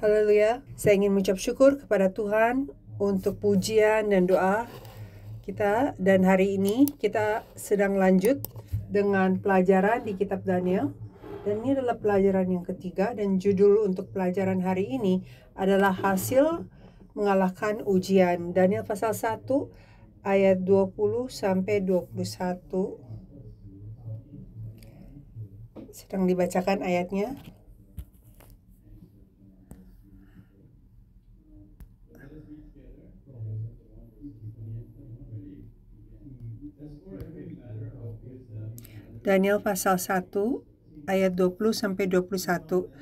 Haleluya. Saya ingin mengucap syukur kepada Tuhan untuk pujian dan doa kita. Dan hari ini kita sedang lanjut dengan pelajaran di kitab Daniel. Dan ini adalah pelajaran yang ketiga. Dan judul untuk pelajaran hari ini adalah hasil mengalahkan ujian. Daniel pasal 1 ayat 20 sampai 21. Sedang dibacakan ayatnya. Daniel pasal 1 ayat 20 sampai 21.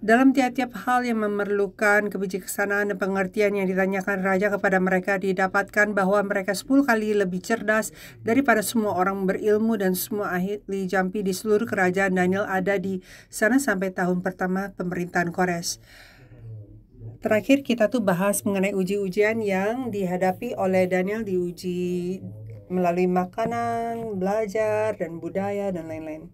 Dalam tiap-tiap hal yang memerlukan kebijaksanaan dan pengertian yang ditanyakan raja kepada mereka, didapatkan bahwa mereka 10 kali lebih cerdas daripada semua orang berilmu dan semua ahli jampi di seluruh kerajaan. Daniel ada di sana sampai tahun pertama pemerintahan Kores. Terakhir kita tuh bahas mengenai uji-ujian yang dihadapi oleh Daniel, diuji melalui makanan, belajar, dan budaya, dan lain-lain.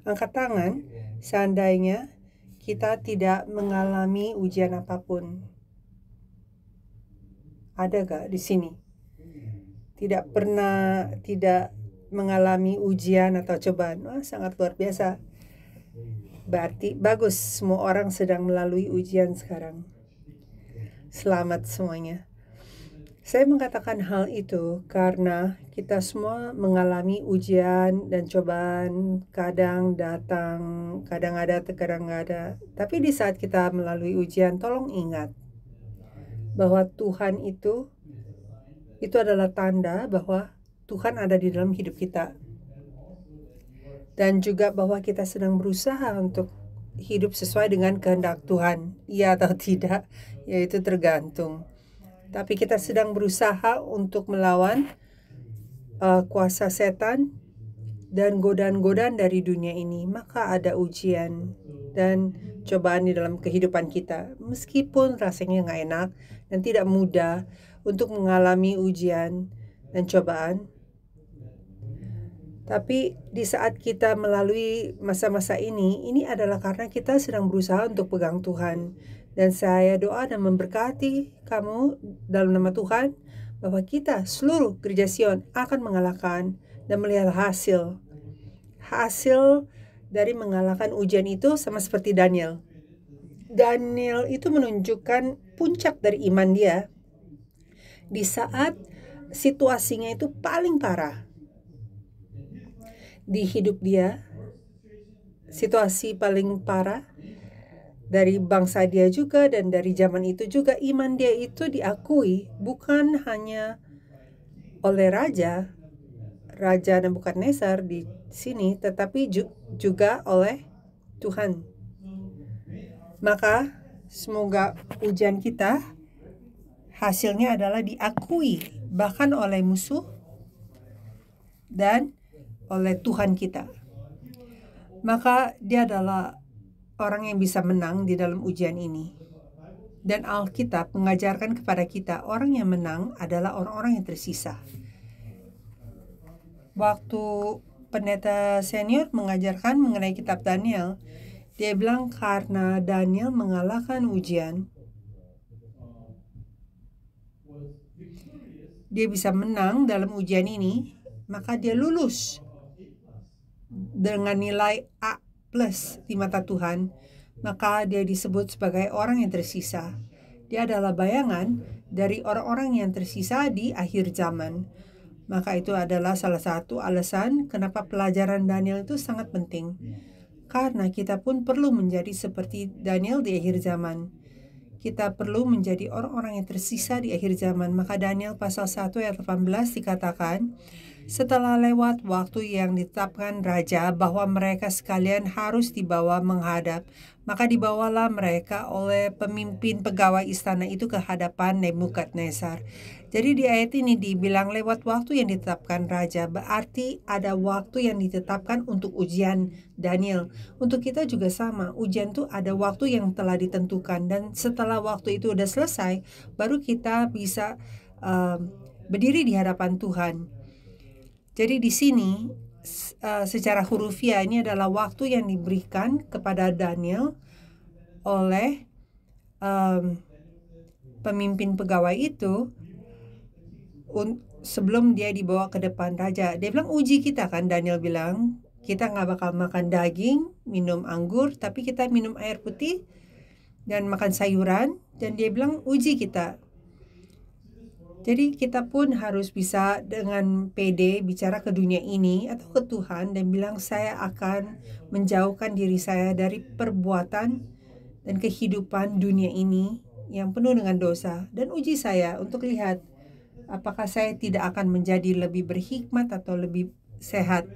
Angkat tangan seandainya kita tidak mengalami ujian apapun. Ada gak di sini? Tidak pernah tidak mengalami ujian atau cobaan. Wah, sangat luar biasa. Berarti bagus, semua orang sedang melalui ujian sekarang. Selamat semuanya. Saya mengatakan hal itu karena kita semua mengalami ujian dan cobaan, kadang datang, kadang ada, kadang nggak ada. Tapi di saat kita melalui ujian, tolong ingat bahwa Tuhan itu adalah tanda bahwa Tuhan ada di dalam hidup kita. Dan juga bahwa kita sedang berusaha untuk hidup sesuai dengan kehendak Tuhan. Iya atau tidak, yaitu tergantung. Tapi kita sedang berusaha untuk melawan kuasa setan dan godaan-godaan dari dunia ini. Maka ada ujian dan cobaan di dalam kehidupan kita. Meskipun rasanya nggak enak dan tidak mudah untuk mengalami ujian dan cobaan. Tapi di saat kita melalui masa-masa ini adalah karena kita sedang berusaha untuk pegang Tuhan. Dan saya doa dan memberkati kamu dalam nama Tuhan bahwa kita seluruh Gereja Sion akan mengalahkan dan melihat hasil dari mengalahkan ujian itu, sama seperti Daniel. Daniel itu menunjukkan puncak dari iman dia di saat situasinya itu paling parah di hidup dia, situasi paling parah dari bangsa dia juga dan dari zaman itu juga. Iman dia itu diakui bukan hanya oleh Raja Nebukadnezar di sini, tetapi juga oleh Tuhan. Maka semoga ujian kita hasilnya adalah diakui bahkan oleh musuh dan oleh Tuhan kita. Maka dia adalah orang yang bisa menang di dalam ujian ini. Dan Alkitab mengajarkan kepada kita orang yang menang adalah orang-orang yang tersisa. Waktu pendeta senior mengajarkan mengenai kitab Daniel, dia bilang karena Daniel mengalahkan ujian, dia bisa menang dalam ujian ini, maka dia lulus dengan nilai A+ di mata Tuhan, maka dia disebut sebagai orang yang tersisa. Dia adalah bayangan dari orang-orang yang tersisa di akhir zaman. Maka itu adalah salah satu alasan kenapa pelajaran Daniel itu sangat penting. Karena kita pun perlu menjadi seperti Daniel di akhir zaman. Kita perlu menjadi orang-orang yang tersisa di akhir zaman. Maka Daniel pasal 1 ayat 18 dikatakan, setelah lewat waktu yang ditetapkan raja bahwa mereka sekalian harus dibawa menghadap, maka dibawalah mereka oleh pemimpin pegawai istana itu ke hadapan Nebukadnezar. Jadi di ayat ini dibilang lewat waktu yang ditetapkan raja, berarti ada waktu yang ditetapkan untuk ujian Daniel. Untuk kita juga sama, ujian itu ada waktu yang telah ditentukan, dan setelah waktu itu udah selesai, baru kita bisa berdiri di hadapan Tuhan. Jadi di sini secara hurufiah ini adalah waktu yang diberikan kepada Daniel oleh pemimpin pegawai itu sebelum dia dibawa ke depan raja. Dia bilang uji kita kan, Daniel bilang kita nggak bakal makan daging, minum anggur, tapi kita minum air putih dan makan sayuran. Dan dia bilang uji kita. Jadi kita pun harus bisa dengan pede bicara ke dunia ini atau ke Tuhan dan bilang saya akan menjauhkan diri saya dari perbuatan dan kehidupan dunia ini yang penuh dengan dosa. Dan uji saya untuk lihat apakah saya tidak akan menjadi lebih berhikmat atau lebih sehat.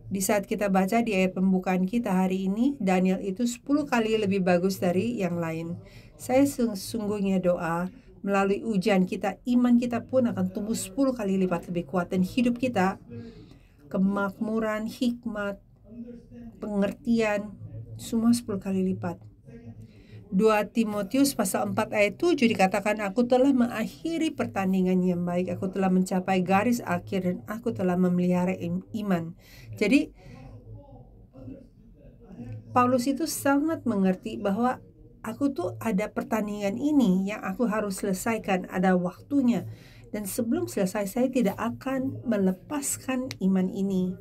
Di saat kita baca di ayat pembukaan kita hari ini, Daniel itu 10 kali lebih bagus dari yang lain. Saya sesungguhnya doa melalui ujian kita, iman kita pun akan tumbuh 10 kali lipat lebih kuat. Dan hidup kita, kemakmuran, hikmat, pengertian, semua 10 kali lipat. 2 Timotius pasal 4 ayat 7 dikatakan, aku telah mengakhiri pertandingan yang baik, aku telah mencapai garis akhir, dan aku telah memelihara iman. Jadi Paulus itu sangat mengerti bahwa aku tuh ada pertandingan ini yang aku harus selesaikan, ada waktunya. Dan sebelum selesai saya tidak akan melepaskan iman ini.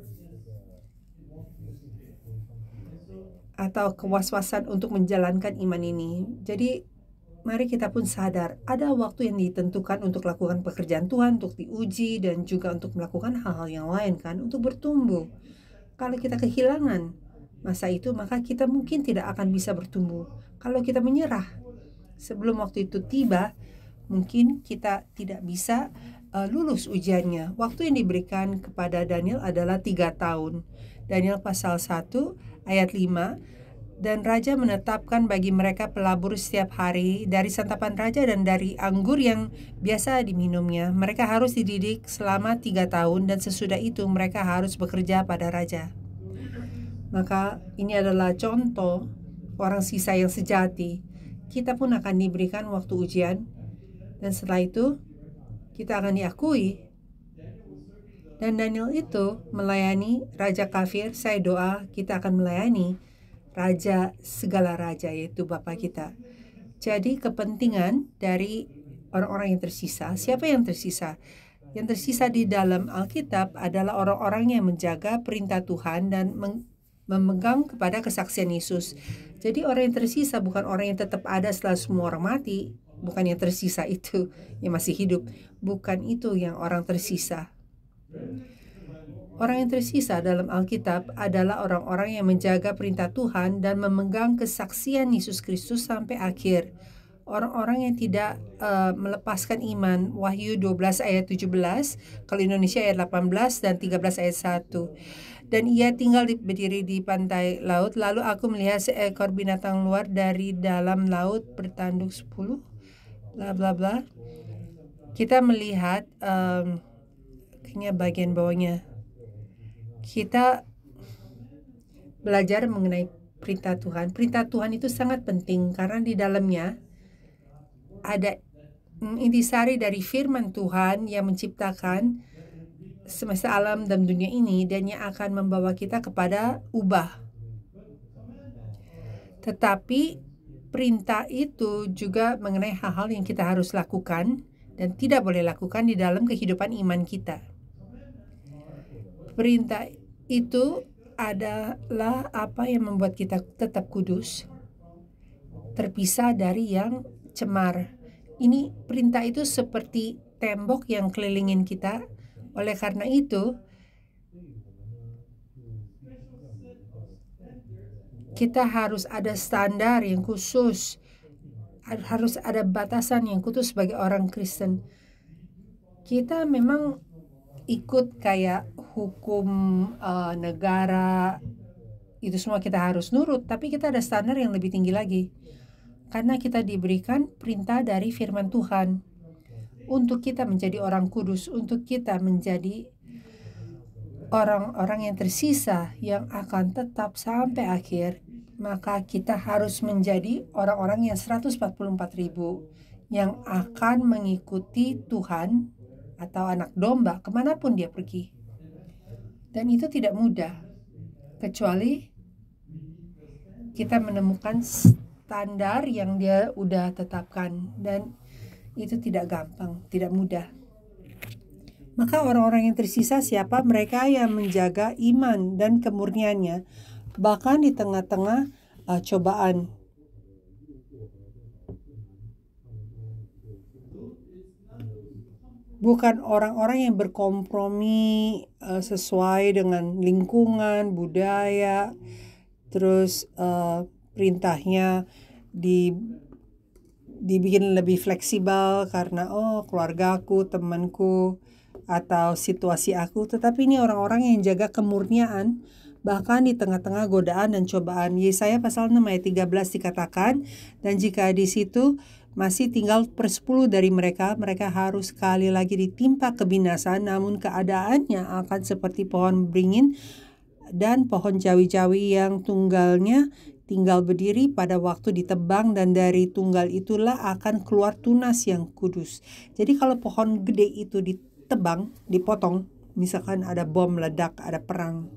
Atau kewaswasan untuk menjalankan iman ini. Jadi mari kita pun sadar ada waktu yang ditentukan untuk lakukan pekerjaan Tuhan, untuk diuji dan juga untuk melakukan hal-hal yang lain kan, untuk bertumbuh. Kalau kita kehilangan masa itu, maka kita mungkin tidak akan bisa bertumbuh. Kalau kita menyerah sebelum waktu itu tiba, mungkin kita tidak bisa lulus ujiannya. Waktu yang diberikan kepada Daniel adalah 3 tahun. Daniel pasal 1 ayat 5, dan raja menetapkan bagi mereka pelabur setiap hari dari santapan raja dan dari anggur yang biasa diminumnya. Mereka harus dididik selama 3 tahun dan sesudah itu mereka harus bekerja pada raja. Maka ini adalah contoh orang sisa yang sejati. Kita pun akan diberikan waktu ujian dan setelah itu kita akan diakui. Dan Daniel itu melayani raja kafir. Saya doa kita akan melayani raja segala raja, yaitu Bapa kita. Jadi kepentingan dari orang-orang yang tersisa, siapa yang tersisa? Yang tersisa di dalam Alkitab adalah orang-orang yang menjaga perintah Tuhan dan memegang kepada kesaksian Yesus. Jadi orang yang tersisa bukan orang yang tetap ada setelah semua orang mati. Bukan yang tersisa itu yang masih hidup. Bukan itu yang orang tersisa. Orang yang tersisa dalam Alkitab adalah orang-orang yang menjaga perintah Tuhan dan memegang kesaksian Yesus Kristus sampai akhir. Orang-orang yang tidak melepaskan iman. Wahyu 12 ayat 17, kalau Indonesia ayat 18 dan 13 ayat 1. Dan ia tinggal berdiri di pantai laut. Lalu aku melihat seekor binatang luar dari dalam laut bertanduk 10. Bla bla bla. Kita melihat kayaknya bagian bawahnya. Kita belajar mengenai perintah Tuhan. Perintah Tuhan itu sangat penting karena di dalamnya ada intisari dari firman Tuhan yang menciptakan semesta alam dan dunia ini dan yang akan membawa kita kepada ubah. Tetapi perintah itu juga mengenai hal-hal yang kita harus lakukan dan tidak boleh lakukan di dalam kehidupan iman kita. Perintah itu adalah apa yang membuat kita tetap kudus, terpisah dari yang cemar. Ini perintah itu seperti tembok yang kelilingin kita. Oleh karena itu, kita harus ada standar yang khusus, harus ada batasan yang khusus sebagai orang Kristen. Kita memang ikut kayak hukum negara, itu semua kita harus nurut, tapi kita ada standar yang lebih tinggi lagi. Karena kita diberikan perintah dari firman Tuhan untuk kita menjadi orang kudus, untuk kita menjadi orang-orang yang tersisa yang akan tetap sampai akhir. Maka kita harus menjadi orang-orang yang 144.000 yang akan mengikuti Tuhan atau anak domba kemanapun dia pergi. Dan itu tidak mudah, kecuali kita menemukan standar yang dia udah tetapkan, dan itu tidak gampang, tidak mudah. Maka orang-orang yang tersisa siapa? Mereka yang menjaga iman dan kemurniannya bahkan di tengah-tengah cobaan. Bukan orang-orang yang berkompromi sesuai dengan lingkungan, budaya, terus perintahnya dibikin lebih fleksibel karena keluargaku, temanku, atau situasi aku. Tetapi ini orang-orang yang jaga kemurnian bahkan di tengah-tengah godaan dan cobaan. Yesaya pasal 6 ayat 13 dikatakan, dan jika di situ masih tinggal 10% dari mereka harus sekali lagi ditimpa kebinasaan, namun keadaannya akan seperti pohon beringin dan pohon jawi-jawi yang tunggalnya tinggal berdiri pada waktu ditebang, dan dari tunggal itulah akan keluar tunas yang kudus. Jadi kalau pohon gede itu ditebang, dipotong, misalkan ada bom meledak, ada perang,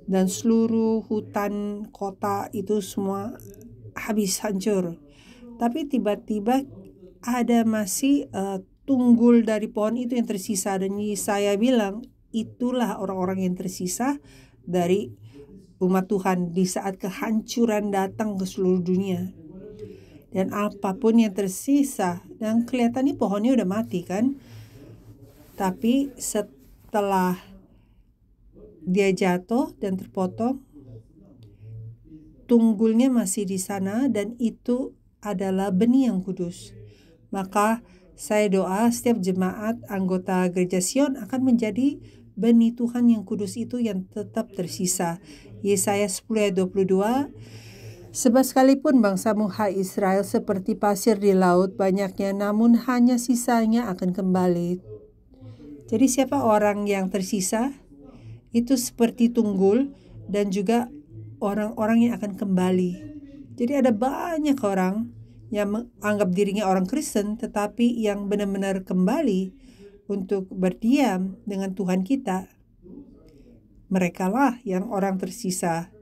dan seluruh hutan kota itu semua habis hancur, tapi tiba-tiba ada masih tunggul dari pohon itu yang tersisa, dan saya bilang itulah orang-orang yang tersisa dari umat Tuhan di saat kehancuran datang ke seluruh dunia. Dan apapun yang tersisa, dan kelihatannya pohonnya udah mati kan, tapi setelah dia jatuh dan terpotong, tunggulnya masih di sana, dan itu adalah benih yang kudus. Maka saya doa setiap jemaat anggota Gereja Sion akan menjadi benih Tuhan yang kudus itu yang tetap tersisa. Yesaya 10 ayat 22, sebab sekalipun bangsamu hai Israel seperti pasir di laut banyaknya, namun hanya sisanya akan kembali. Jadi siapa orang yang tersisa? Itu seperti tunggul dan juga orang-orang yang akan kembali. Jadi ada banyak orang yang menganggap dirinya orang Kristen, tetapi yang benar-benar kembali untuk berdiam dengan Tuhan kita, merekalah yang orang tersisa.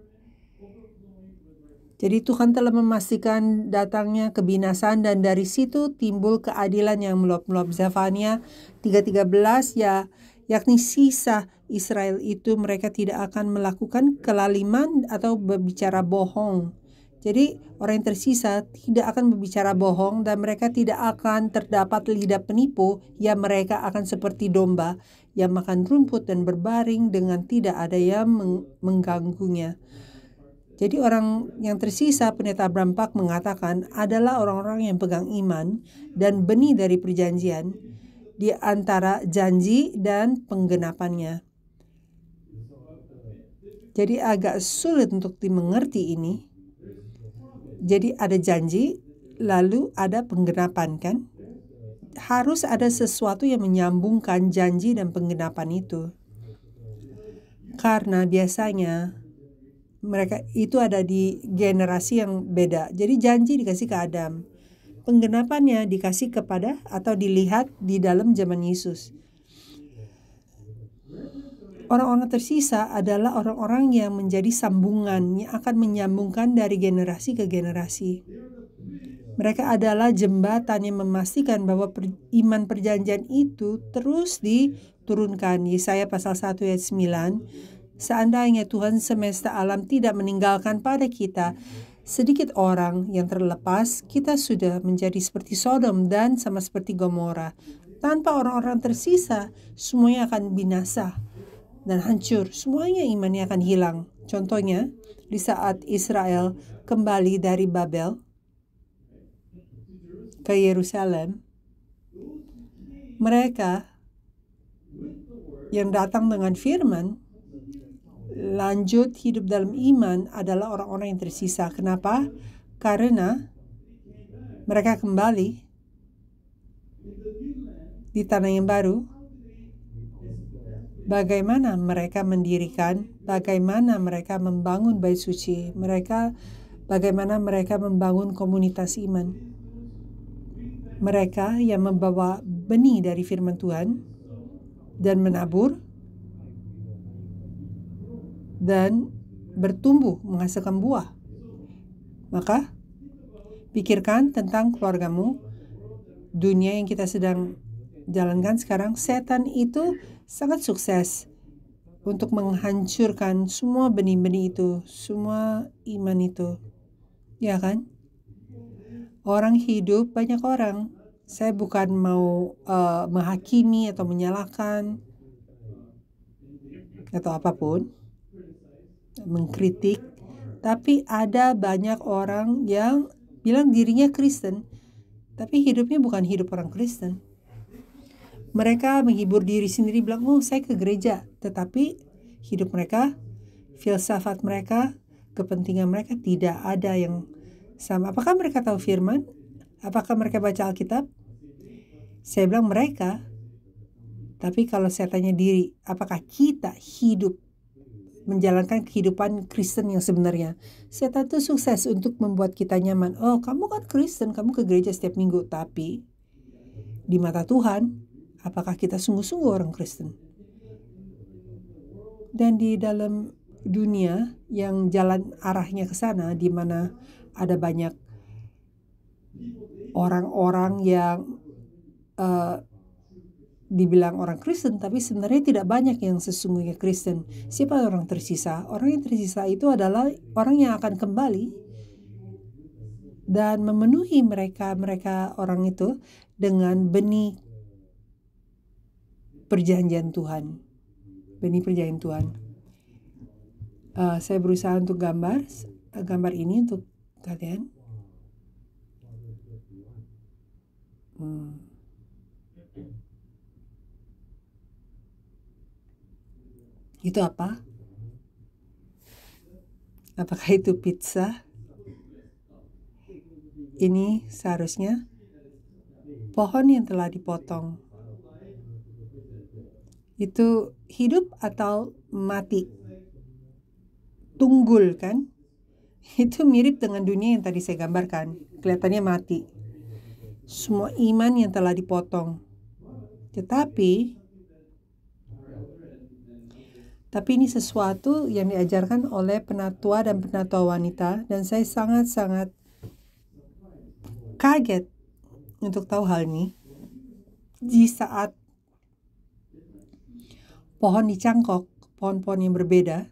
Jadi Tuhan telah memastikan datangnya kebinasaan, dan dari situ timbul keadilan yang meluap-meluap. Zefania 3:13 yakni sisa Israel itu mereka tidak akan melakukan kelaliman atau berbicara bohong. Jadi orang yang tersisa tidak akan berbicara bohong, dan mereka tidak akan terdapat lidah penipu, ya mereka akan seperti domba yang makan rumput dan berbaring dengan tidak ada yang mengganggunya. Jadi orang yang tersisa, Pendeta Abraham Pak mengatakan, adalah orang-orang yang pegang iman dan benih dari perjanjian di antara janji dan penggenapannya. Jadi agak sulit untuk dimengerti ini. Jadi ada janji, lalu ada penggenapan kan? Harus ada sesuatu yang menyambungkan janji dan penggenapan itu. Karena biasanya mereka itu ada di generasi yang beda. Jadi janji dikasih ke Adam, penggenapannya dikasih kepada atau dilihat di dalam zaman Yesus. Orang-orang tersisa adalah orang-orang yang menjadi sambungan, yang akan menyambungkan dari generasi ke generasi. Mereka adalah jembatan yang memastikan bahwa iman perjanjian itu terus diturunkan. Yesaya pasal 1 ayat 9, seandainya Tuhan semesta alam tidak meninggalkan pada kita sedikit orang yang terlepas, kita sudah menjadi seperti Sodom dan sama seperti Gomora. Tanpa orang-orang tersisa, semuanya akan binasa dan hancur, semuanya imannya akan hilang. Contohnya, di saat Israel kembali dari Babel ke Yerusalem, mereka yang datang dengan firman, lanjut hidup dalam iman, adalah orang-orang yang tersisa. Kenapa? Karena mereka kembali di tanah yang baru. Bagaimana mereka mendirikan, bagaimana mereka membangun bait suci, bagaimana mereka membangun komunitas iman. Mereka yang membawa benih dari firman Tuhan dan menabur dan bertumbuh menghasilkan buah. Maka Pikirkan tentang keluargamu, dunia yang kita sedang jalankan sekarang. Setan itu sangat sukses untuk menghancurkan semua benih-benih itu, semua iman itu. Ya kan? Orang hidup, banyak orang. Saya bukan mau menghakimi atau menyalahkan atau apapun, mengkritik. Tapi ada banyak orang yang bilang dirinya Kristen, tapi hidupnya bukan hidup orang Kristen. Mereka menghibur diri sendiri, bilang, oh saya ke gereja. Tetapi hidup mereka, filsafat mereka, kepentingan mereka tidak ada yang sama. Apakah mereka tahu firman? Apakah mereka baca Alkitab? Saya bilang mereka. Tapi kalau saya tanya diri, apakah kita hidup menjalankan kehidupan Kristen yang sebenarnya? Setan itu sukses untuk membuat kita nyaman. Oh, kamu kan Kristen, kamu ke gereja setiap minggu. Tapi di mata Tuhan, apakah kita sungguh-sungguh orang Kristen? Dan di dalam dunia yang jalan arahnya ke sana, di mana ada banyak orang-orang yang dibilang orang Kristen, tapi sebenarnya tidak banyak yang sesungguhnya Kristen. Siapa orang tersisa? Orang yang tersisa itu adalah orang yang akan kembali dan memenuhi mereka orang itu dengan benih perjanjian Tuhan. Benih perjanjian Tuhan. Saya berusaha untuk gambar ini untuk kalian. Itu apa? Apakah itu pizza? Ini seharusnya pohon yang telah dipotong. Itu hidup atau mati? Tunggul kan? Itu mirip dengan dunia yang tadi saya gambarkan. Kelihatannya mati. Semua iman yang telah dipotong. Tetapi ini sesuatu yang diajarkan oleh penatua dan penatua wanita, dan saya sangat-sangat kaget untuk tahu hal ini. Di saat pohon dicangkok, pohon-pohon yang berbeda,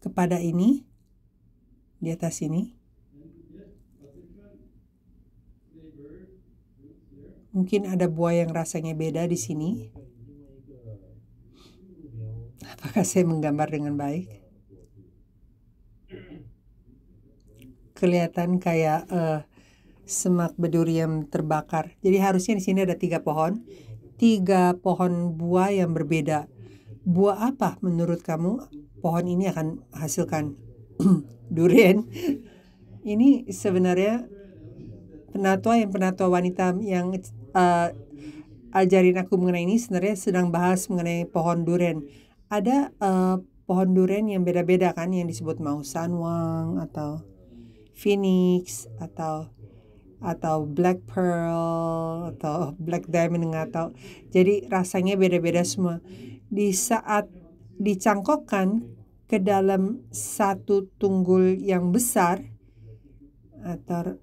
kepada ini, di atas ini, mungkin ada buah yang rasanya beda di sini. Apakah saya menggambar dengan baik? Kelihatan kayak semak beduri yang terbakar. Jadi harusnya di sini ada 3 pohon. 3 pohon buah yang berbeda. Buah apa menurut kamu pohon ini akan hasilkan? Durian. Ini sebenarnya penatua wanita yang ajarin aku mengenai ini sebenarnya sedang bahas mengenai pohon durian. Ada pohon durian yang beda-beda kan, yang disebut mau sanwang atau phoenix atau black pearl atau black diamond, nggak tahu. Jadi rasanya beda-beda semua. Di saat dicangkokkan ke dalam satu tunggul yang besar, atau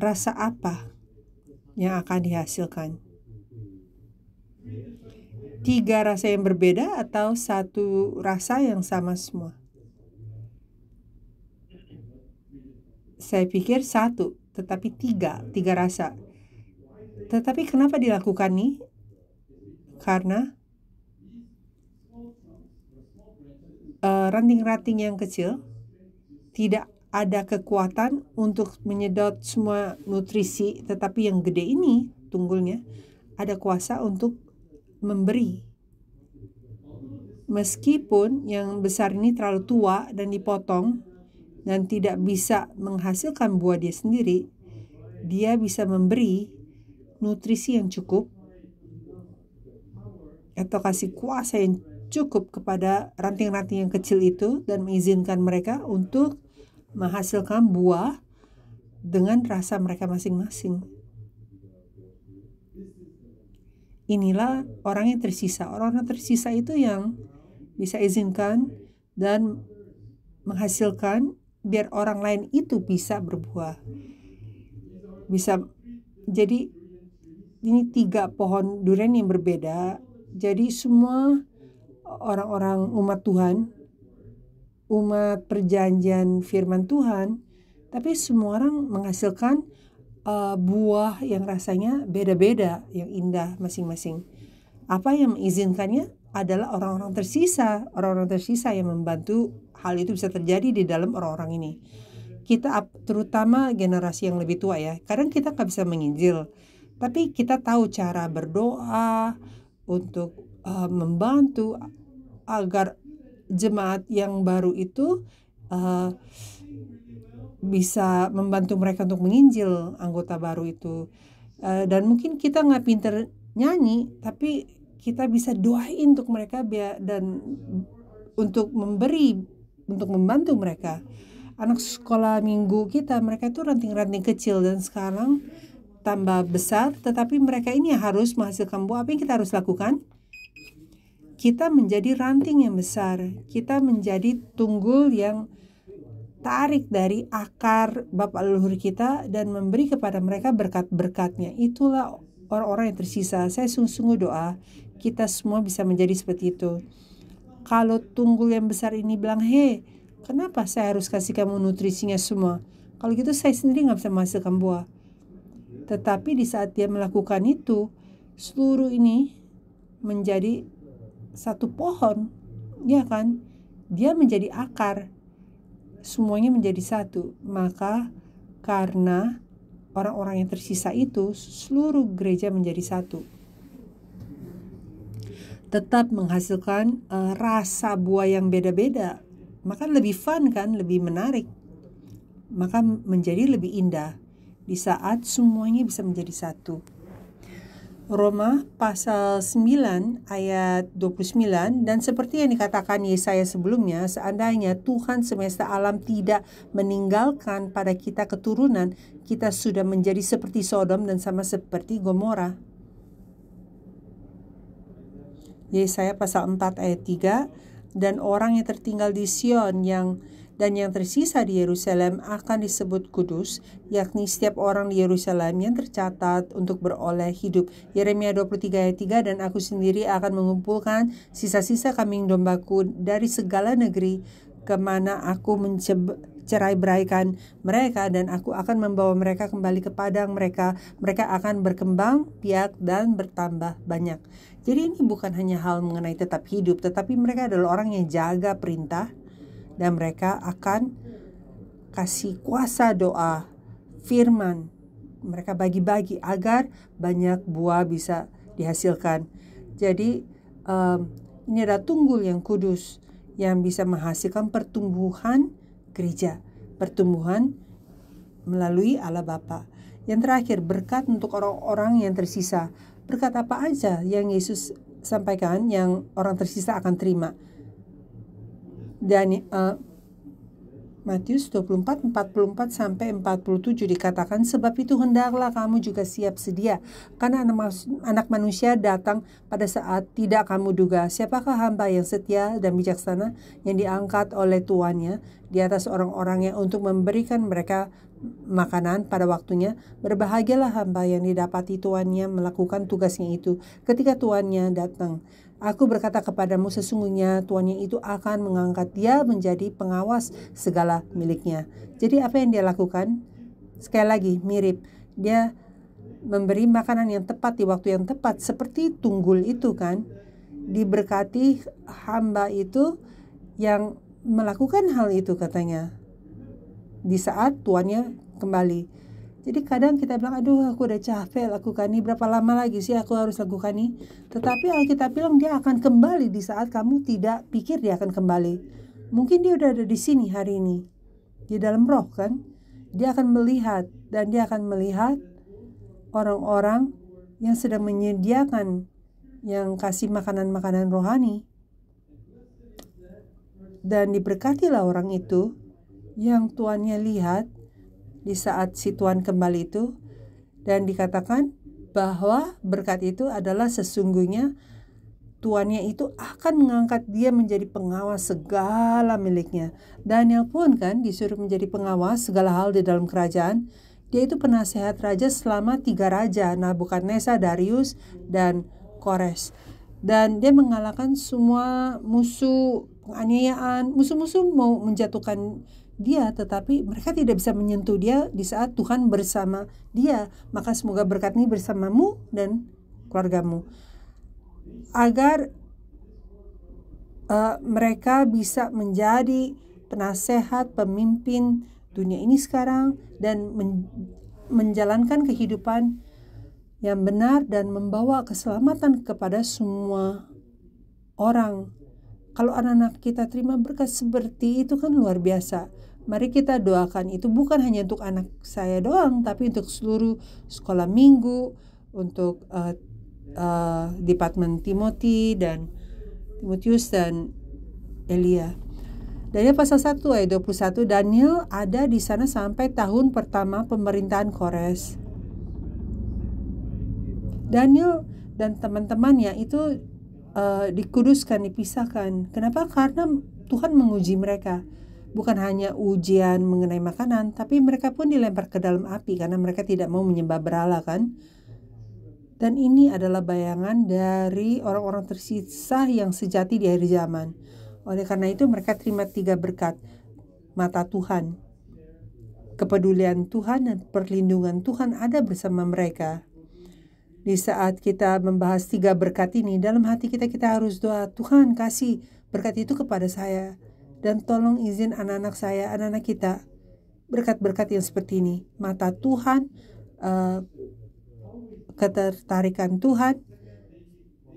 rasa apa yang akan dihasilkan? 3 rasa yang berbeda atau 1 rasa yang sama semua? Saya pikir 1, tetapi 3 rasa. Tetapi kenapa dilakukan nih? Karena ranting-ranting yang kecil tidak ada kekuatan untuk menyedot semua nutrisi, tetapi yang gede ini, tunggulnya, ada kuasa untuk memberi. Meskipun yang besar ini terlalu tua dan dipotong dan tidak bisa menghasilkan buah dia sendiri, dia bisa memberi nutrisi yang cukup atau kasih kuasa yang cukup kepada ranting-ranting yang kecil itu dan mengizinkan mereka untuk menghasilkan buah dengan rasa mereka masing-masing. Inilah orang yang tersisa. Orang-orang tersisa itu yang bisa izinkan dan menghasilkan biar orang lain itu bisa berbuah. Bisa, jadi ini 3 pohon durian yang berbeda. Jadi semua orang-orang umat Tuhan, umat perjanjian firman Tuhan, tapi semua orang menghasilkan buah yang rasanya beda-beda, yang indah masing-masing. Apa yang mengizinkannya adalah orang-orang tersisa yang membantu hal itu bisa terjadi di dalam orang-orang ini. Kita terutama generasi yang lebih tua ya, kadang kita nggak bisa menginjil, tapi kita tahu cara berdoa untuk membantu agar jemaat yang baru itu bisa membantu mereka untuk menginjil anggota baru itu. Dan mungkin kita nggak pinter nyanyi, tapi kita bisa doain untuk mereka dan untuk membantu mereka. Anak sekolah minggu kita, mereka itu ranting-ranting kecil dan sekarang tambah besar, tetapi mereka ini harus menghasilkan buah. Apa yang kita harus lakukan? Kita menjadi ranting yang besar, kita menjadi tunggul yang tarik dari akar bapak leluhur kita dan memberi kepada mereka berkat-berkatnya. Itulah orang-orang yang tersisa. Saya sungguh-sungguh doa kita semua bisa menjadi seperti itu. Kalau tunggul yang besar ini bilang, "Hei, kenapa saya harus kasih kamu nutrisinya semua? Kalau gitu saya sendiri gak bisa menghasilkan buah." Tetapi di saat dia melakukan itu, seluruh ini menjadi satu pohon, ya kan? Dia menjadi akar, semuanya menjadi satu. Maka karena orang-orang yang tersisa itu, seluruh gereja menjadi satu. Tetap menghasilkan rasa buah yang beda-beda, maka lebih fun kan, lebih menarik, maka menjadi lebih indah di saat semuanya bisa menjadi satu. Roma pasal 9 ayat 29, dan seperti yang dikatakan Yesaya sebelumnya, seandainya Tuhan semesta alam tidak meninggalkan pada kita keturunan, kita sudah menjadi seperti Sodom dan sama seperti Gomora. Yesaya pasal 4 ayat 3, dan orang yang tertinggal di Sion yang tersisa di Yerusalem akan disebut kudus, yakni setiap orang di Yerusalem yang tercatat untuk beroleh hidup. Yeremia 23 ayat 3, dan aku sendiri akan mengumpulkan sisa-sisa kambing dombaku dari segala negeri kemana aku mencerai-beraikan mereka, dan aku akan membawa mereka kembali ke padang mereka. Mereka akan berkembang biak dan bertambah banyak. Jadi ini bukan hanya hal mengenai tetap hidup, tetapi mereka adalah orang yang jaga perintah, dan mereka akan kasih kuasa doa, firman. Mereka bagi-bagi agar banyak buah bisa dihasilkan. Jadi ini adalah tunggul yang kudus yang bisa menghasilkan pertumbuhan gereja, pertumbuhan melalui Allah Bapa. Yang terakhir, berkat untuk orang-orang yang tersisa. Berkat apa aja yang Yesus sampaikan yang orang tersisa akan terima? Dan Matius 24, 44 sampai 47 dikatakan, sebab itu hendaklah kamu juga siap sedia, karena anak manusia datang pada saat tidak kamu duga. Siapakah hamba yang setia dan bijaksana yang diangkat oleh tuannya di atas orang-orangnya untuk memberikan mereka makanan pada waktunya? Berbahagialah hamba yang didapati tuannya melakukan tugasnya itu ketika tuannya datang. Aku berkata kepadamu, sesungguhnya tuannya itu akan mengangkat dia menjadi pengawas segala miliknya. Jadi apa yang dia lakukan? Sekali lagi mirip, dia memberi makanan yang tepat di waktu yang tepat, seperti tunggul itu kan. Diberkati hamba itu yang melakukan hal itu, katanya, di saat tuannya kembali. Jadi kadang kita bilang, aduh aku udah capek lakukan ini, berapa lama lagi sih aku harus lakukan ini? Tetapi Alkitab bilang dia akan kembali di saat kamu tidak pikir dia akan kembali. Mungkin dia udah ada di sini hari ini, di dalam roh kan. Dia akan melihat, dan dia akan melihat orang-orang yang sedang menyediakan, yang kasih makanan-makanan rohani. Dan diberkatilah orang itu yang tuannya lihat di saat si Tuhan kembali itu, dan dikatakan bahwa berkat itu adalah sesungguhnya tuannya itu akan mengangkat dia menjadi pengawas segala miliknya. Daniel pun kan disuruh menjadi pengawas segala hal di dalam kerajaan. Dia itu penasehat raja selama 3 raja, Nabukadnezar, Darius, dan Kores. Dan dia mengalahkan semua musuh, penganiayaan, musuh-musuh mau menjatuhkan dia, tetapi mereka tidak bisa menyentuh dia di saat Tuhan bersama dia. Maka semoga berkat ini bersamamu dan keluargamu, agar mereka bisa menjadi penasehat, pemimpin dunia ini sekarang, dan menjalankan kehidupan yang benar dan membawa keselamatan kepada semua orang. Kalau anak-anak kita terima berkat seperti itu kan luar biasa. Mari kita doakan itu bukan hanya untuk anak saya doang, tapi untuk seluruh sekolah minggu, untuk Departemen Timotius dan Elia. Daniel pasal 1 ayat 21, Daniel ada di sana sampai tahun pertama pemerintahan Kores. Daniel dan teman-temannya itu dikuduskan, dipisahkan. Kenapa? Karena Tuhan menguji mereka. Bukan hanya ujian mengenai makanan, tapi mereka pun dilempar ke dalam api karena mereka tidak mau menyembah berhala kan. Dan ini adalah bayangan dari orang-orang tersisa yang sejati di akhir zaman. Oleh karena itu mereka terima 3 berkat. Mata Tuhan, kepedulian Tuhan, dan perlindungan Tuhan ada bersama mereka. Di saat kita membahas 3 berkat ini, dalam hati kita harus doa, Tuhan kasih berkat itu kepada saya. Dan tolong izin anak-anak saya, anak-anak kita, berkat-berkat yang seperti ini. Mata Tuhan, ketertarikan Tuhan,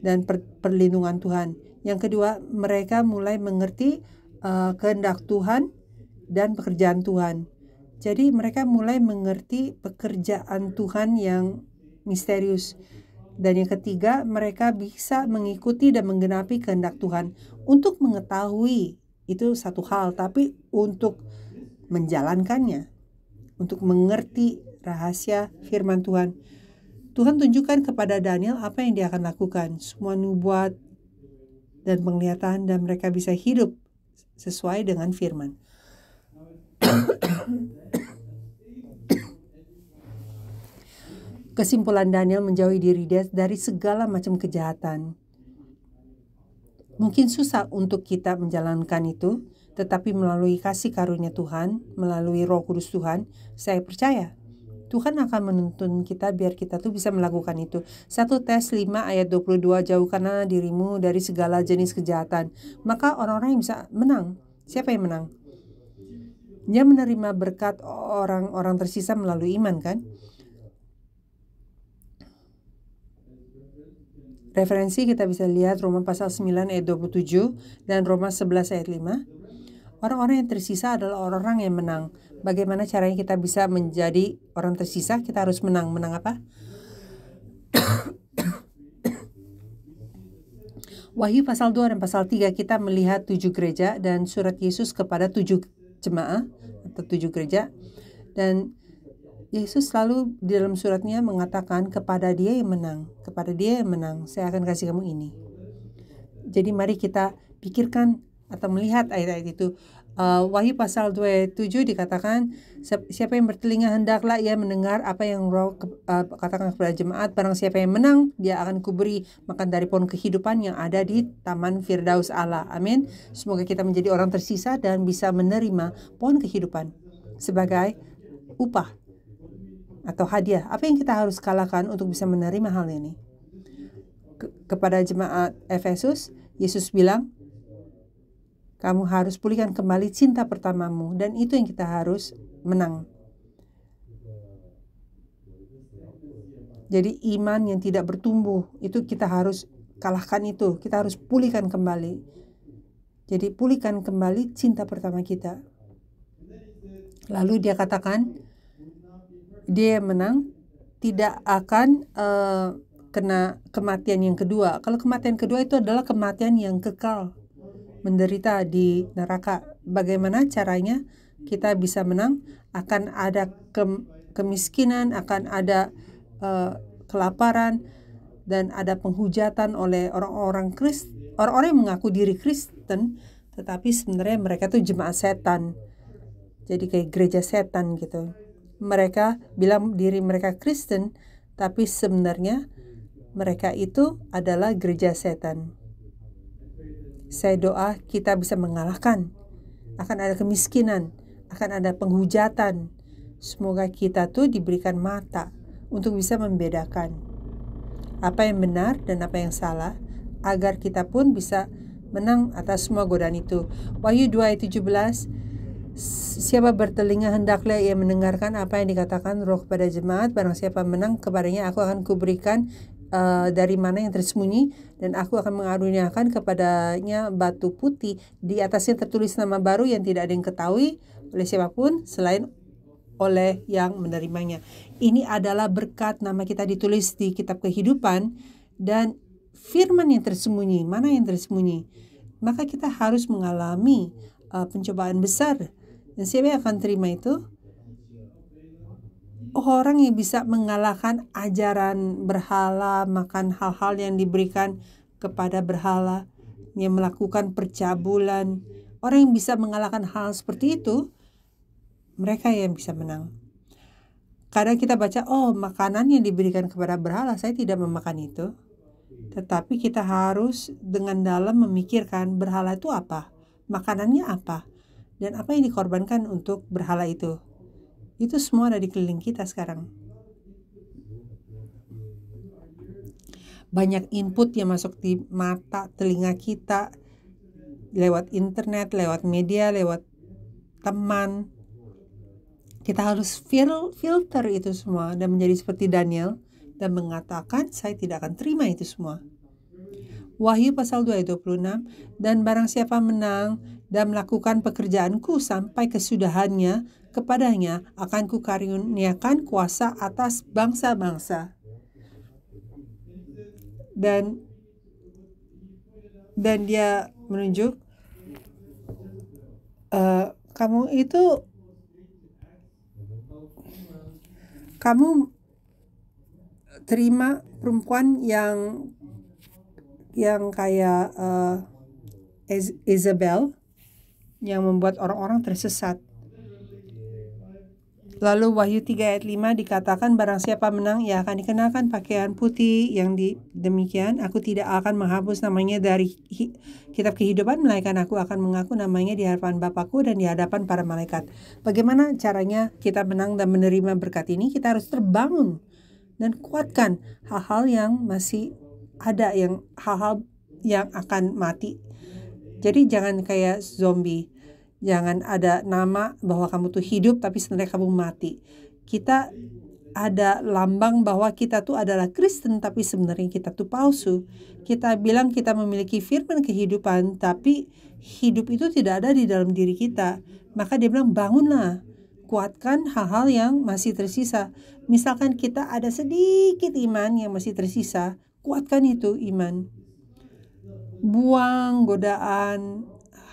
dan perlindungan Tuhan. Yang kedua, mereka mulai mengerti kehendak Tuhan dan pekerjaan Tuhan. Jadi mereka mulai mengerti pekerjaan Tuhan yang misterius. Dan yang ketiga, mereka bisa mengikuti dan menggenapi kehendak Tuhan. Untuk mengetahui itu satu hal, tapi untuk menjalankannya, untuk mengerti rahasia firman Tuhan. Tuhan tunjukkan kepada Daniel apa yang dia akan lakukan. Semua nubuat dan penglihatan, dan mereka bisa hidup sesuai dengan firman. Kesimpulan Daniel menjauhi diri dia dari segala macam kejahatan. Mungkin susah untuk kita menjalankan itu, tetapi melalui kasih karunia Tuhan, melalui Roh Kudus Tuhan, saya percaya Tuhan akan menuntun kita biar kita tuh bisa melakukan itu. 1 Tes 5 ayat 22, jauhkanlah dirimu dari segala jenis kejahatan. Maka orang-orang yang bisa menang. Siapa yang menang? Dia menerima berkat orang-orang tersisa melalui iman kan? Referensi kita bisa lihat Roma pasal 9 ayat 27 dan Roma 11 ayat 5. Orang-orang yang tersisa adalah orang-orang yang menang. Bagaimana caranya kita bisa menjadi orang tersisa? Kita harus menang. Menang apa? Wahyu pasal 2 dan pasal 3 kita melihat 7 gereja dan surat Yesus kepada 7 jemaah atau 7 gereja. Dan Yesus selalu di dalam suratnya mengatakan kepada dia yang menang. Kepada dia yang menang, saya akan kasih kamu ini. Jadi mari kita pikirkan atau melihat ayat-ayat itu. Wahyu pasal 27 dikatakan, siapa yang bertelinga hendaklah ia mendengar apa yang Roh katakan kepada jemaat. Barang siapa yang menang, dia akan kuberi makan dari pohon kehidupan yang ada di Taman Firdaus Allah. Amin. Semoga kita menjadi orang tersisa dan bisa menerima pohon kehidupan sebagai upah atau hadiah. Apa yang kita harus kalahkan untuk bisa menerima hal ini? Kepada jemaat Efesus, Yesus bilang, kamu harus pulihkan kembali cinta pertamamu, dan itu yang kita harus menang. Jadi iman yang tidak bertumbuh, itu kita harus kalahkan itu. Kita harus pulihkan kembali. Jadi pulihkan kembali cinta pertama kita. Lalu dia katakan, dia menang tidak akan kena kematian yang kedua. Kalau kematian kedua itu adalah kematian yang kekal, menderita di neraka. Bagaimana caranya kita bisa menang? Akan ada kemiskinan, akan ada kelaparan, dan ada penghujatan oleh orang-orang yang mengaku diri Kristen, tetapi sebenarnya mereka tuh jemaat setan. Jadi kayak gereja setan gitu. Mereka bilang diri mereka Kristen, tapi sebenarnya mereka itu adalah gereja setan. Saya doa kita bisa mengalahkan. Akan ada kemiskinan, akan ada penghujatan. Semoga kita tuh diberikan mata untuk bisa membedakan apa yang benar dan apa yang salah, agar kita pun bisa menang atas semua godaan itu. Wahyu 2 ayat 17, siapa bertelinga hendaklah ia mendengarkan apa yang dikatakan Roh kepada jemaat. Barang siapa menang kepadanya aku akan kuberikan dari mana yang tersembunyi, dan aku akan mengaruniakan kepadanya batu putih, di atasnya tertulis nama baru yang tidak ada yang ketahui oleh siapapun selain oleh yang menerimanya. Ini adalah berkat nama kita ditulis di kitab kehidupan, dan firman yang tersembunyi, mana yang tersembunyi, maka kita harus mengalami pencobaan besar. Dan siapa yang akan terima itu? Orang yang bisa mengalahkan ajaran berhala, makan hal-hal yang diberikan kepada berhala, yang melakukan percabulan. Orang yang bisa mengalahkan hal seperti itu, mereka yang bisa menang. Kadang kita baca, makanan yang diberikan kepada berhala, saya tidak memakan itu. Tetapi kita harus dengan dalam memikirkan berhala itu apa, makanannya apa, dan apa yang dikorbankan untuk berhala itu. Itu semua ada di keliling kita sekarang. Banyak input yang masuk di mata, telinga kita, lewat internet, lewat media, lewat teman. Kita harus filter itu semua dan menjadi seperti Daniel dan mengatakan, saya tidak akan terima itu semua. Wahyu pasal 2 ayat 26, dan barang siapa menang dan melakukan pekerjaanku sampai kesudahannya, kepadanya akan kukaruniakan kuasa atas bangsa-bangsa. Dan dia menunjuk, kamu terima perempuan yang kayak Isabel, yang membuat orang-orang tersesat. Lalu Wahyu 3 ayat 5 dikatakan, barang siapa menang, ia akan dikenakan pakaian putih yang demikian. Aku tidak akan menghapus namanya dari kitab kehidupan, melainkan aku akan mengaku namanya di hadapan Bapakku dan di hadapan para malaikat. Bagaimana caranya kita menang dan menerima berkat ini? Kita harus terbangun dan kuatkan hal-hal yang masih ada, hal-hal yang akan mati. Jadi jangan kayak zombie. Jangan ada nama bahwa kamu tuh hidup tapi sebenarnya kamu mati. Kita ada lambang bahwa kita tuh adalah Kristen tapi sebenarnya kita tuh palsu. Kita bilang kita memiliki firman kehidupan tapi hidup itu tidak ada di dalam diri kita. Maka dia bilang, bangunlah, kuatkan hal-hal yang masih tersisa. Misalkan kita ada sedikit iman yang masih tersisa, kuatkan itu iman. Buang godaan,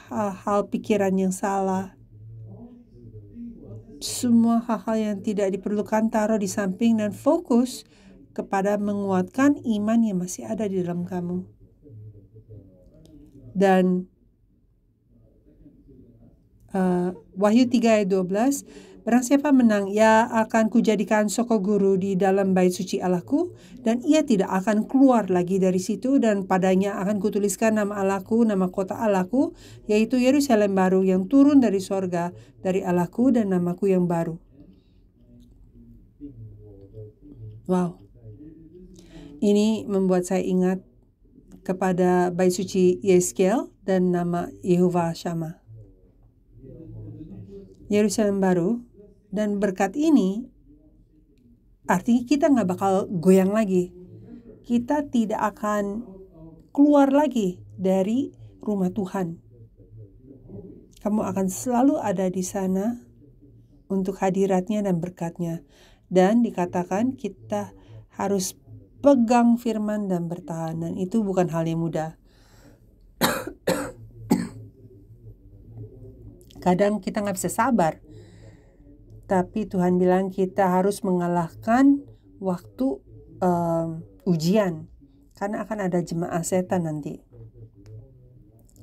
hal-hal pikiran yang salah, semua hal-hal yang tidak diperlukan taruh di samping dan fokus kepada menguatkan iman yang masih ada di dalam kamu. Dan Wahyu 3 ayat 12, barang siapa menang, ia akan kujadikan soko guru di dalam bait suci Allahku, dan ia tidak akan keluar lagi dari situ, dan padanya akan kutuliskan nama Allahku, nama kota Allahku, yaitu Yerusalem baru yang turun dari sorga dari Allahku, dan namaku yang baru. Wow. Ini membuat saya ingat kepada bait suci Yeskel dan nama Yehovah Shammah. Yerusalem baru, dan berkat ini artinya kita nggak bakal goyang lagi. Kita tidak akan keluar lagi dari rumah Tuhan. Kamu akan selalu ada di sana untuk hadiratnya dan berkatnya. Dan dikatakan kita harus pegang firman dan bertahan. Dan itu bukan hal yang mudah. Kadang kita nggak bisa sabar. Tapi Tuhan bilang kita harus mengalahkan waktu ujian. karena akan ada jemaah setan nanti.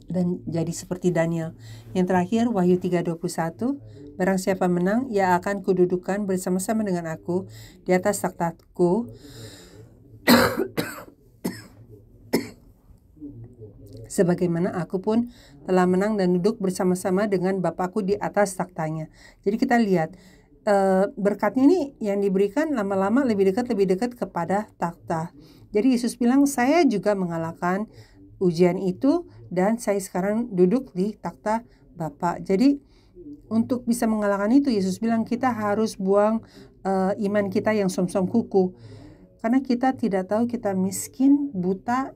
Dan jadi seperti Daniel. Yang terakhir, Wahyu 3:21, barang siapa menang, ia akan kududukan bersama-sama dengan aku di atas takhtaku, sebagaimana aku pun telah menang dan duduk bersama-sama dengan Bapakku di atas takhtanya. Jadi kita lihat berkatnya ini yang diberikan lama-lama lebih dekat kepada takhta. Jadi Yesus bilang, saya juga mengalahkan ujian itu dan saya sekarang duduk di takhta Bapa. Jadi untuk bisa mengalahkan itu, Yesus bilang kita harus buang iman kita yang som-som kuku. Karena kita tidak tahu kita miskin, buta.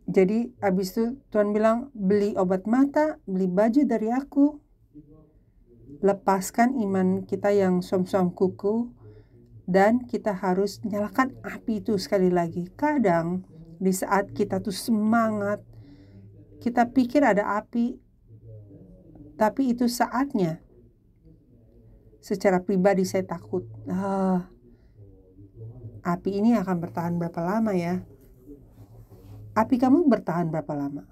Jadi habis itu Tuhan bilang, beli obat mata, beli baju dari aku. Lepaskan iman kita yang som-som kuku, dan kita harus nyalakan api itu sekali lagi. Kadang di saat kita tuh semangat, kita pikir ada api, tapi itu saatnya. Secara pribadi saya takut, api ini akan bertahan berapa lama ya? Api kamu bertahan berapa lama?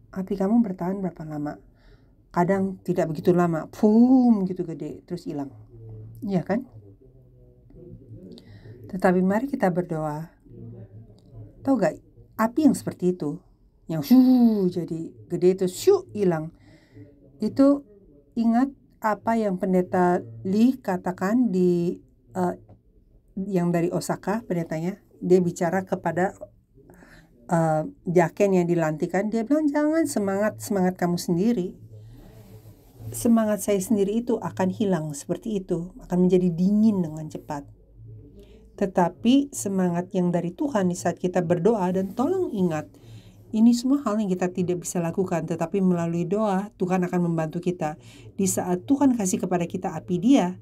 Api kamu bertahan berapa lama? Kadang tidak begitu lama, boom gitu gede, terus hilang. Iya kan? Tetapi mari kita berdoa. Tahu gak, api yang seperti itu, yang jadi gede itu hilang. Itu ingat apa yang pendeta Lee katakan di yang dari Osaka, pendetanya. Dia bicara kepada Jaken yang dilantikan. Dia bilang, jangan semangat kamu sendiri. Semangat saya sendiri itu akan hilang seperti itu, akan menjadi dingin dengan cepat. Tetapi semangat yang dari Tuhan di saat kita berdoa, dan tolong ingat, ini semua hal yang kita tidak bisa lakukan, tetapi melalui doa Tuhan akan membantu kita. Di saat Tuhan kasih kepada kita api Dia,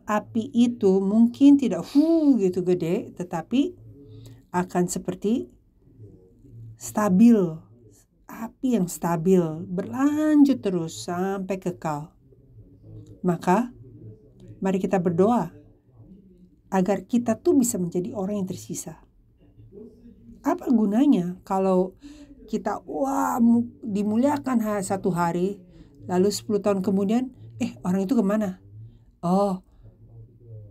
api itu mungkin tidak gitu gede, tetapi akan seperti stabil. Api yang stabil, berlanjut terus sampai kekal. Maka mari kita berdoa agar kita tuh bisa menjadi orang yang tersisa. Apa gunanya kalau kita dimuliakan satu hari, lalu 10 tahun kemudian orang itu kemana? Oh,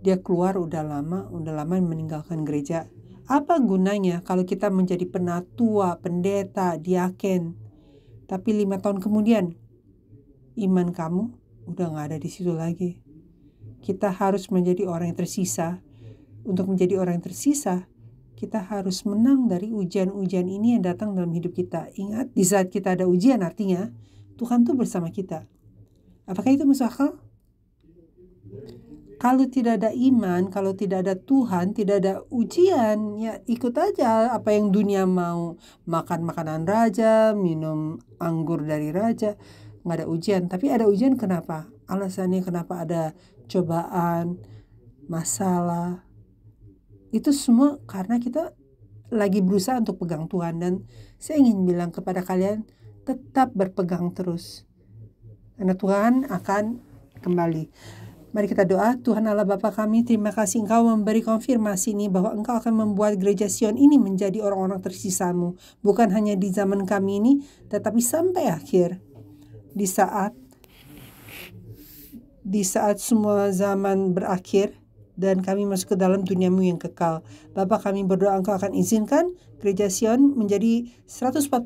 dia keluar udah lama meninggalkan gereja. Apa gunanya kalau kita menjadi penatua, pendeta, diaken, tapi 5 tahun kemudian iman kamu udah gak ada di situ lagi. Kita harus menjadi orang yang tersisa. Untuk menjadi orang yang tersisa, kita harus menang dari ujian-ujian ini yang datang dalam hidup kita. Ingat, di saat kita ada ujian, artinya Tuhan tuh bersama kita. Apakah itu masuk akal? Kalau tidak ada iman, kalau tidak ada Tuhan, tidak ada ujian, ya ikut aja apa yang dunia mau. Makan makanan raja, minum anggur dari raja, nggak ada ujian. Tapi ada ujian kenapa? Alasannya kenapa ada cobaan, masalah. Itu semua karena kita lagi berusaha untuk pegang Tuhan. Dan saya ingin bilang kepada kalian, tetap berpegang terus. Karena Tuhan akan kembali. Mari kita doa. Tuhan Allah Bapa kami, terima kasih Engkau memberi konfirmasi ini bahwa Engkau akan membuat gereja Sion ini menjadi orang-orang tersisa-Mu. Bukan hanya di zaman kami ini, tetapi sampai akhir. Di saat semua zaman berakhir dan kami masuk ke dalam dunia-Mu yang kekal. Bapa, kami berdoa Engkau akan izinkan gereja Sion menjadi 144.000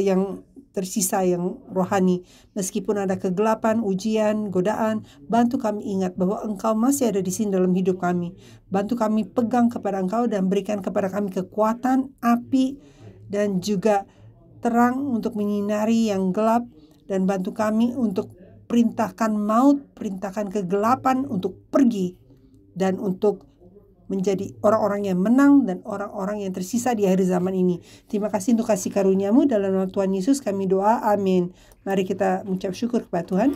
yang tersisa, yang rohani. Meskipun ada kegelapan, ujian, godaan, bantu kami ingat bahwa Engkau masih ada di sini dalam hidup kami. Bantu kami pegang kepada Engkau dan berikan kepada kami kekuatan, api, dan juga terang untuk menyinari yang gelap. Dan bantu kami untuk perintahkan maut, perintahkan kegelapan untuk pergi. Dan untuk menjadi orang-orang yang menang dan orang-orang yang tersisa di akhir zaman ini. Terima kasih untuk kasih karunia-Mu dalam nama Tuhan Yesus kami doa. Amin. Mari kita mengucap syukur kepada Tuhan.